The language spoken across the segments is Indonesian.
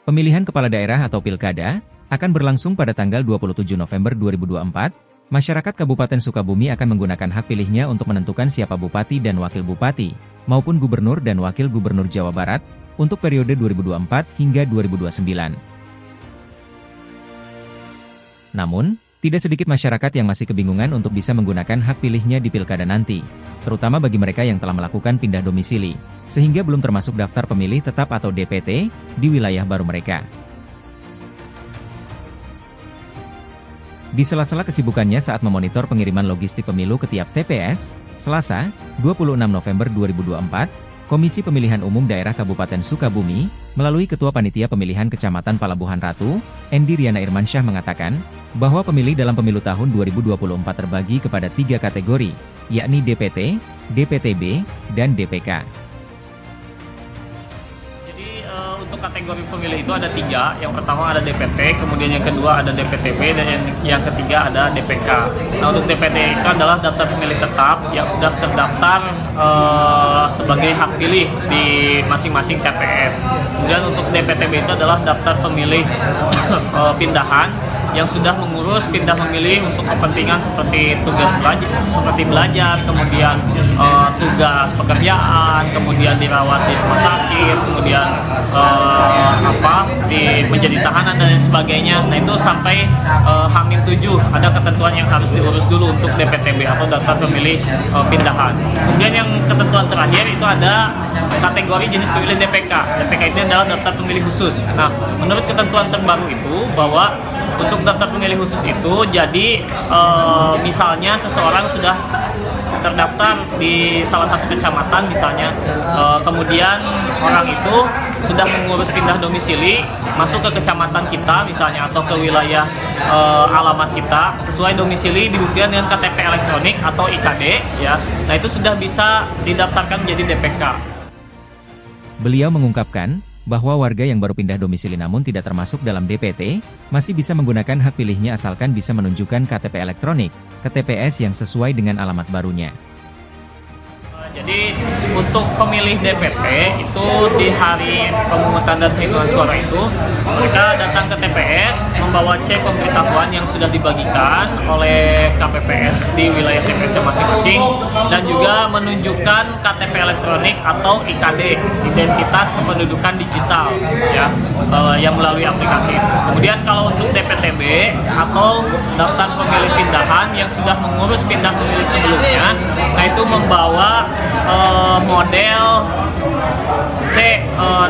Pemilihan kepala daerah atau pilkada akan berlangsung pada tanggal 27 November 2024. Masyarakat Kabupaten Sukabumi akan menggunakan hak pilihnya untuk menentukan siapa bupati dan wakil bupati, maupun gubernur dan wakil gubernur Jawa Barat, untuk periode 2024 hingga 2029. Namun, tidak sedikit masyarakat yang masih kebingungan untuk bisa menggunakan hak pilihnya di pilkada nanti, terutama bagi mereka yang telah melakukan pindah domisili, sehingga belum termasuk daftar pemilih tetap atau DPT di wilayah baru mereka. Di sela-sela kesibukannya saat memonitor pengiriman logistik pemilu ke tiap TPS, Selasa, 26 November 2024, Komisi Pemilihan Umum Daerah Kabupaten Sukabumi, melalui Ketua Panitia Pemilihan Kecamatan Palabuhan Ratu, Endi Riana Irmansyah mengatakan, bahwa pemilih dalam pemilu tahun 2024 terbagi kepada 3 kategori, yakni DPT, DPTB, dan DPK. Untuk kategori pemilih itu ada 3. Yang pertama ada DPT, kemudian yang kedua ada DPTB, dan yang ketiga ada DPK. Nah, untuk DPT itu adalah daftar pemilih tetap yang sudah terdaftar sebagai hak pilih di masing-masing TPS. Kemudian untuk DPTB itu adalah daftar pemilih pindahan yang sudah mengurus pindah memilih untuk kepentingan seperti tugas belajar, kemudian tugas pekerjaan, kemudian dirawat di rumah sakit, kemudian menjadi tahanan dan sebagainya. Nah, itu sampai H-7 ada ketentuan yang harus diurus dulu untuk DPTB atau daftar pemilih pindahan. Kemudian yang ketentuan terakhir itu ada kategori jenis pemilih DPK. DPK ini adalah daftar pemilih khusus. Nah, menurut ketentuan terbaru itu bahwa untuk daftar pemilih khusus itu jadi misalnya seseorang sudah terdaftar di salah satu kecamatan misalnya, kemudian orang itu sudah mengurus pindah domisili masuk ke kecamatan kita misalnya atau ke wilayah alamat kita sesuai domisili dibuktikan dengan KTP elektronik atau IKD ya. Nah, itu sudah bisa didaftarkan menjadi DPK. Beliau mengungkapkan bahwa warga yang baru pindah domisili namun tidak termasuk dalam DPT, masih bisa menggunakan hak pilihnya asalkan bisa menunjukkan KTP elektronik ke TPS yang sesuai dengan alamat barunya. Jadi untuk pemilih DPT itu di hari pemungutan dan penghitungan suara itu mereka datang ke TPS membawa cek pemberitahuan yang sudah dibagikan oleh KPPS di wilayah TPS masing-masing dan juga menunjukkan KTP elektronik atau IKD, identitas kependudukan digital ya, yang melalui aplikasi. Kemudian kalau untuk DPTB atau daftar pemilih pindahan yang sudah mengurus pindah pemilih sebelumnya, nah itu membawa model C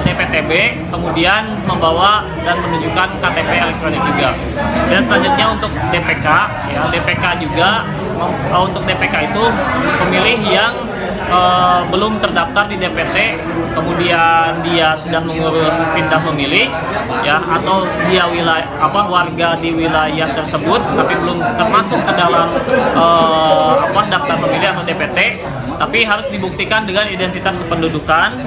DPTB, kemudian membawa dan menunjukkan KTP elektronik juga. Dan selanjutnya untuk DPK, ya DPK juga untuk DPK itu pemilih yang belum terdaftar di DPT, kemudian dia sudah mengurus pindah memilih, ya atau dia warga di wilayah tersebut, tapi belum termasuk ke dalam daftar pemilih atau DPT, tapi harus dibuktikan dengan identitas kependudukan,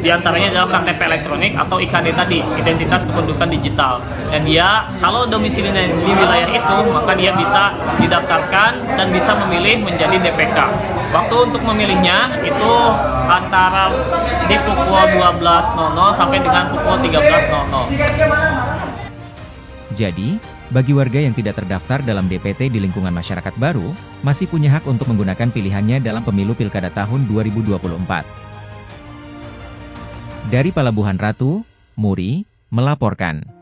diantaranya adalah KTP elektronik atau IKD tadi, identitas kependudukan digital. Dan dia kalau domisilinya di wilayah itu, maka dia bisa didaftarkan dan bisa memilih menjadi DPK. Waktu untuk memilihnya itu antara di pukul 12.00 sampai dengan pukul 13.00. Jadi, bagi warga yang tidak terdaftar dalam DPT di lingkungan masyarakat baru, masih punya hak untuk menggunakan pilihannya dalam pemilu pilkada tahun 2024. Dari Palabuhan Ratu, Muri, melaporkan.